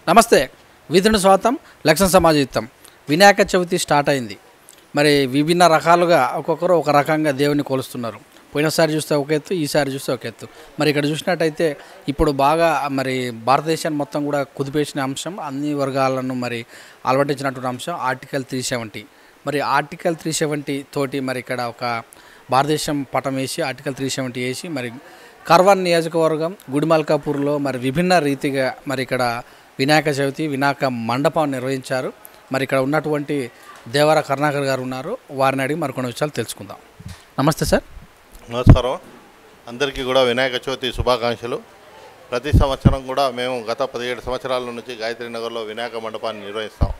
నమస్తే. విధుని స్వాతం లక్ష్మణ సమాజయుక్తం. వినాయక చవితి స్టార్ట్ అయింది. మరి విభిన్న రకాలుగా ఒక్కొక్కరు ఒక రకంగా దేవుని కొలుస్తున్నారు. పోయినసారి చూస్తే ఒక ఎత్తు, ఈసారి చూస్తే ఒక ఎత్తు. మరి ఇక్కడ చూసినట్టయితే ఇప్పుడు బాగా మరి భారతదేశాన్ని మొత్తం కూడా కుదిపేసిన అంశం, అన్ని వర్గాలను మరి అలవటించినటువంటి అంశం ఆర్టికల్ 370. మరి ఆర్టికల్ 370 తోటి మరి ఇక్కడ ఒక భారతదేశం పటం వేసి ఆర్టికల్ 370 వేసి మరి కర్వాన్ నియోజకవర్గం గుడిమల్కాపూర్లో మరి విభిన్న రీతిగా మరి ఇక్కడ వినాయక చవితి వినాయక మండపం నిర్వహించారు. మరి ఇక్కడ ఉన్నటువంటి దేవర కరుణాకర్ గారు ఉన్నారు. వారిని అడిగి మరికొన్ని విషయాలు తెలుసుకుందాం. నమస్తే సార్. నమస్కారం. అందరికీ కూడా వినాయక చవితి శుభాకాంక్షలు. ప్రతి సంవత్సరం కూడా మేము గత 17 సంవత్సరాల నుంచి గాయత్రి నగర్లో వినాయక మండపాన్ని నిర్వహిస్తాం.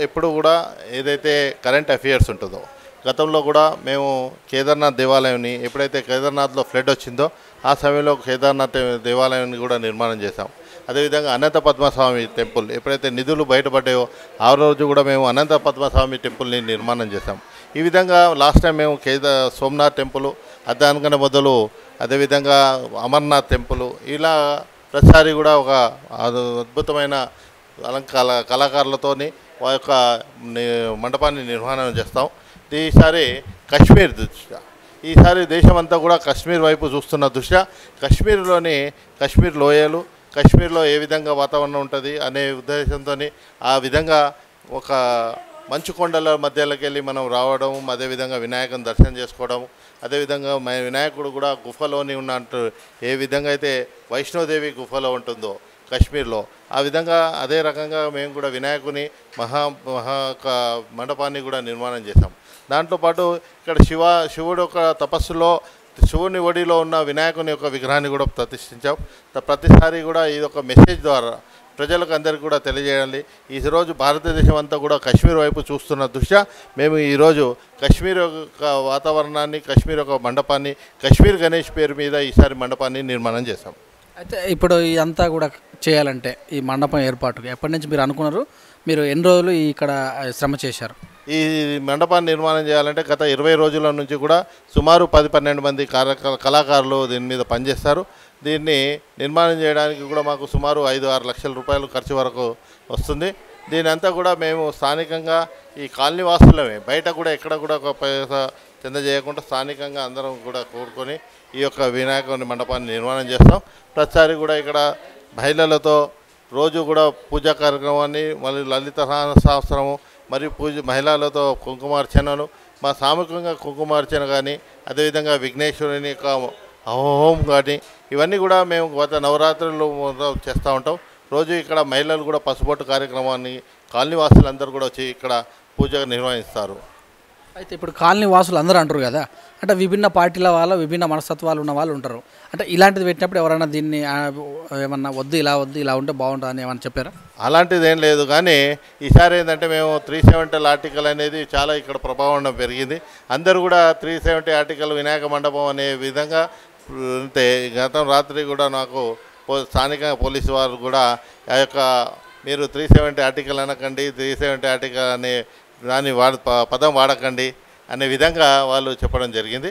ఎప్పుడు కూడా ఏదైతే కరెంట్ అఫైర్స్ ఉంటుందో, గతంలో కూడా మేము కేదార్నాథ్ దేవాలయాన్ని ఎప్పుడైతే కేదార్నాథ్లో ఫ్లడ్ వచ్చిందో ఆ సమయంలో కేదార్నాథ్ దేవాలయాన్ని కూడా నిర్మాణం చేశాం. అదేవిధంగా అనంత పద్మస్వామి టెంపుల్ ఎప్పుడైతే నిధులు బయటపడ్డాయో ఆ రోజు కూడా మేము అనంత పద్మస్వామి టెంపుల్ని నిర్మాణం చేశాం. ఈ విధంగా లాస్ట్ టైం మేము సోమనాథ్ టెంపుల్, దానికన్నా మొదలు అదేవిధంగా అమర్నాథ్ టెంపుల్, ఇలా ప్రతిసారి కూడా ఒక అద్భుతమైన కళాకారులతోని ఆ యొక్క మండపాన్ని నిర్మాణం చేస్తాం. ఈసారి కశ్మీర్ దృష్ట్యా, ఈసారి దేశమంతా కూడా కశ్మీర్ వైపు చూస్తున్న దృష్ట్యా కశ్మీర్ లోయలు, కశ్మీర్లో ఏ విధంగా వాతావరణం ఉంటుంది అనే ఉద్దేశంతో ఆ విధంగా ఒక మంచు కొండల మధ్యలోకి వెళ్ళి మనం రావడం, అదేవిధంగా వినాయకుని దర్శనం చేసుకోవడం, అదేవిధంగా వినాయకుడు కూడా గుఫలోని ఉన్నట్టు ఏ విధంగా అయితే వైష్ణోదేవి గుఫలో ఉంటుందో కశ్మీర్లో, ఆ విధంగా అదే రకంగా మేము కూడా వినాయకుని మహా మండపాన్ని కూడా నిర్మాణం చేశాం. దాంతోపాటు ఇక్కడ శివుడు యొక్క తపస్సులో శివుని ఒడిలో ఉన్న వినాయకుని యొక్క విగ్రహాన్ని కూడా ప్రతిష్ఠించాం. ప్రతిసారి కూడా ఇది ఒక మెసేజ్ ద్వారా ప్రజలకు అందరికీ కూడా తెలియజేయాలి. ఈరోజు భారతదేశం అంతా కూడా కశ్మీర్ వైపు చూస్తున్న దృష్ట్యా మేము ఈరోజు కశ్మీర్ యొక్క వాతావరణాన్ని, కశ్మీర్ యొక్క మండపాన్ని, కశ్మీర్ గణేష్ పేరు మీద ఈసారి మండపాన్ని నిర్మాణం చేశాం. అయితే ఇప్పుడు ఇదంతా కూడా చేయాలంటే ఈ మండపం ఏర్పాటుగా ఎప్పటి నుంచి మీరు అనుకున్నారు? మీరు ఎన్ని రోజులు ఇక్కడ శ్రమ చేశారు? ఈ మండపాన్ని నిర్మాణం చేయాలంటే గత 20 రోజుల నుంచి కూడా సుమారు 10-12 మంది కళాకారులు దీని మీద పనిచేస్తారు. దీన్ని నిర్మాణం చేయడానికి కూడా మాకు సుమారు 5-6 లక్షల రూపాయలు ఖర్చు వరకు వస్తుంది. దీని అంతా కూడా మేము స్థానికంగా ఈ కాలనీ వాసులమే, బయట కూడా ఎక్కడ కూడా ఒక పైసా చెంద చేయకుండా స్థానికంగా అందరం కూడా కోరుకొని ఈ యొక్క వినాయకుని మండపాన్ని నిర్మాణం చేస్తాం. ప్రతిసారి కూడా ఇక్కడ మహిళలతో రోజు కూడా పూజా కార్యక్రమాన్ని, మళ్ళీ లలిత సహస్రము మరియు మహిళలతో కుంకుమార్చనలు, మా సామూహికంగా కుంకుమార్చన కానీ, అదేవిధంగా విఘ్నేశ్వరుని యొక్క హోమం కానీ, ఇవన్నీ కూడా మేము గత నవరాత్రులు చేస్తూ ఉంటాం. రోజు ఇక్కడ మహిళలు కూడా పసుపొట్టు కార్యక్రమాన్ని కాలనీ వాసులందరూ కూడా వచ్చి ఇక్కడ పూజ నిర్వహిస్తారు. అయితే ఇప్పుడు కాలనీ వాసులు అందరూ అంటారు కదా, అంటే విభిన్న పార్టీల వాళ్ళు, విభిన్న మనస్తత్వాలు ఉన్న వాళ్ళు ఉంటారు. అంటే ఇలాంటిది పెట్టినప్పుడు ఎవరైనా దీన్ని ఏమన్నా వద్దు ఇలా ఉంటే బాగుంటుంది అని ఏమన్నా చెప్పారా? అలాంటిది ఏం లేదు. కానీ ఈసారి ఏంటంటే మేము 370 ఆర్టికల్ అనేది చాలా ఇక్కడ ప్రభావం పెరిగింది. అందరూ కూడా 370 ఆర్టికల్ వినాయక మండపం అనే విధంగా ఉంటే గతం రాత్రి కూడా నాకు స్థానికంగా పోలీసు వారు కూడా ఆ యొక్క మీరు 370 ఆర్టికల్ అనకండి, 370 ఆర్టికల్ అనే దాన్ని పదం వాడకండి అనే విధంగా వాళ్ళు చెప్పడం జరిగింది.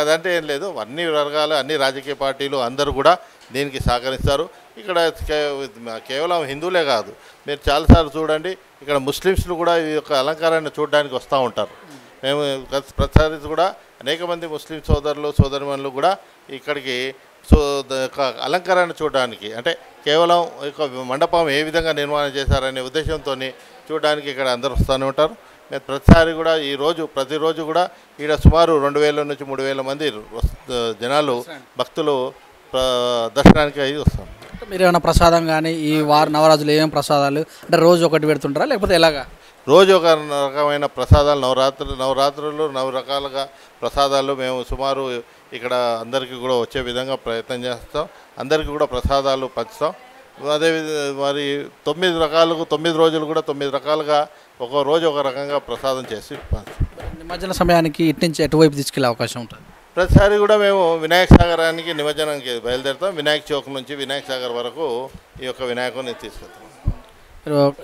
అదంటే ఏం లేదు, అన్ని వర్గాలు, అన్ని రాజకీయ పార్టీలు అందరూ కూడా దీనికి సహకరిస్తారు. ఇక్కడ కేవలం హిందువులే కాదు, మీరు చాలాసార్లు చూడండి ఇక్కడ ముస్లిమ్స్లు కూడా ఈ యొక్క అలంకారాన్ని చూడడానికి వస్తూ ఉంటారు. మేము ప్రతిసారి కూడా అనేక మంది ముస్లిం సోదరిమణులు కూడా ఇక్కడికి అలంకారాన్ని చూడడానికి, అంటే కేవలం ఒక మండపం ఏ విధంగా నిర్మాణం చేశారనే ఉద్దేశంతో చూడడానికి ఇక్కడ అందరూ వస్తూనే ఉంటారు. మేము ప్రతిసారి కూడా ప్రతిరోజు కూడా ఇక్కడ సుమారు 2000 నుంచి 3000 మంది జనాలు భక్తులు దర్శనానికి అయ్యి వస్తాం. మీరు ఏమైనా ప్రసాదం కానీ ఈ నవరాత్రులు ఏమేమి ప్రసాదాలు అంటే రోజు ఒకటి పెడుతుంటారా లేకపోతే ఎలాగా? రోజు ఒక రకమైన ప్రసాదాలు, నవరాత్రులు 9 రకాలుగా ప్రసాదాలు మేము సుమారు ఇక్కడ అందరికీ కూడా వచ్చే విధంగా ప్రయత్నం చేస్తాం. అందరికీ కూడా ప్రసాదాలు పంచుతాం. అదేవిధంగా మరి 9 రోజులు కూడా 9 రకాలుగా ఒక రోజు ఒక రకంగా ప్రసాదం చేసి నిమజ్జన సమయానికి ఇటు నుంచి ఎటువైపు తీసుకెళ్ళే అవకాశం ఉంటుంది? ప్రతిసారి కూడా మేము వినాయక సాగరానికి నిమజ్జనానికి బయలుదేరుతాం. వినాయక చౌక్ నుంచి వినాయక సాగర్ వరకు ఈ యొక్క వినాయకుని తీసుకెళ్తాం.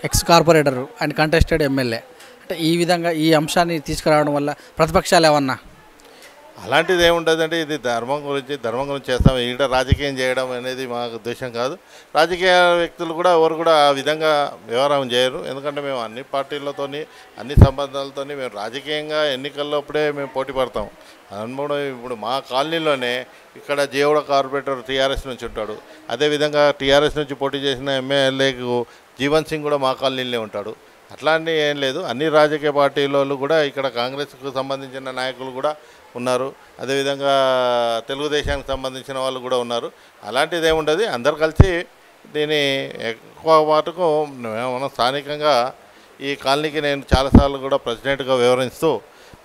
Ex corporator and contested MLA, అంటే ఈ విధంగా ఈ అంశాన్ని తీసుకురావడం వల్ల ప్రతిపక్షాలు ఏమన్నా అలాంటిది ఏముండదండి. ఇది ధర్మం గురించి చేస్తాం. ఈడ రాజకీయం చేయడం అనేది మా ఉద్దేశం కాదు. రాజకీయ వ్యక్తులు కూడా ఎవరు కూడా ఆ విధంగా వ్యవహారం చేయరు. ఎందుకంటే మేము అన్ని పార్టీలతోని అన్ని సంబంధాలతోని మేము రాజకీయంగా ఎన్నికల్లో అప్పుడే మేము పోటీ పడతాం. అనుభవం ఇప్పుడు మా కాలనీలోనే ఇక్కడ జేవుడ కార్పొరేటర్ టీఆర్ఎస్ నుంచి ఉంటాడు. అదేవిధంగా టీఆర్ఎస్ నుంచి పోటీ చేసిన ఎమ్మెల్యేకు జీవన్ సింగ్ కూడా మా కాలనీలో ఉంటాడు. అట్లాంటి ఏం లేదు. అన్ని రాజకీయ పార్టీల కూడా ఇక్కడ కాంగ్రెస్కు సంబంధించిన నాయకులు కూడా ఉన్నారు. అదేవిధంగా తెలుగుదేశానికి సంబంధించిన వాళ్ళు కూడా ఉన్నారు. అలాంటిది ఏముండదు. అందరు కలిసి దీన్ని ఎక్కువ మటుకు మనం స్థానికంగా ఈ కాలనీకి నేను చాలాసార్లు కూడా ప్రెసిడెంట్గా వివరిస్తూ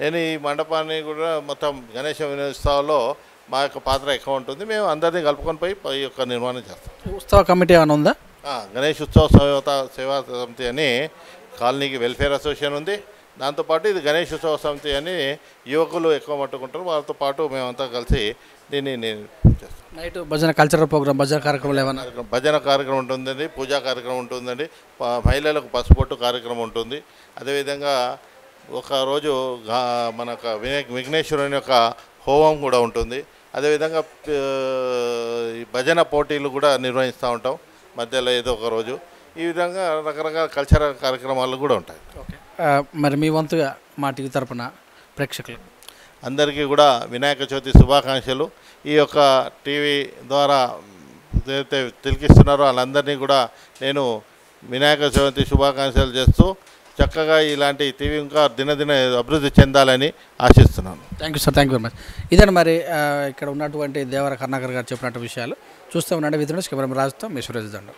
నేను ఈ మండపాన్ని కూడా మొత్తం గణేష వినోత్సవాల్లో మా యొక్క పాత్ర ఎక్కువ ఉంటుంది. మేము అందరినీ కలుపుకొని పోయి ఈ యొక్క నిర్మాణం చేస్తాం. ఉత్సవ కమిటీ ఏమైనా ఉందా? గణేష్ ఉత్సవ సేవా సమితి అని కాలనీకి వెల్ఫేర్ అసోసియేషన్ ఉంది. దాంతోపాటు ఇది గణేష్ ఉత్సవ సమితి అని యువకులు ఎక్కువ మట్టుకుంటారు. వాళ్ళతో పాటు మేమంతా కలిసి దీన్ని చేస్తాం. నైట్ భజన కల్చరల్ ప్రోగ్రామ్ భజన కార్యక్రమాలు ఏమన్నా? భజన కార్యక్రమం ఉంటుందండి, పూజా కార్యక్రమం ఉంటుందండి, మహిళలకు పసుపొట్టు కార్యక్రమం ఉంటుంది. అదేవిధంగా ఒకరోజు మనకు విఘ్నేశ్వరుని యొక్క హోమం కూడా ఉంటుంది. అదేవిధంగా ఈ భజన పోటీలు కూడా నిర్వహిస్తూ ఉంటాం మధ్యలో ఏదో ఒక రోజు. ఈ విధంగా రకరకాల కల్చరల్ కార్యక్రమాలు కూడా ఉంటాయి. ఓకే, మరి మీ వంతుగా మా టీవీ తరపున ప్రేక్షకులు అందరికీ కూడా వినాయక చవితి శుభాకాంక్షలు. ఈ యొక్క టీవీ ద్వారా ఏదైతే తిలకిస్తున్నారో వాళ్ళందరినీ కూడా నేను వినాయక చవితి శుభాకాంక్షలు చేస్తూ చక్కగా ఇలాంటి టీవీ ఇంకా దినదిన అభివృద్ధి చెందాలని ఆశిస్తున్నాను. Thank you sir, thank you very much. ఇదండి మరి ఇక్కడ ఉన్నటువంటి దేవర కరుణాకర్ గారు చెప్పినట్టు విషయాలు. చూస్తూ ఉండండి. విధులు కెమెరా రాజుతో మీ సురేష్ దండం.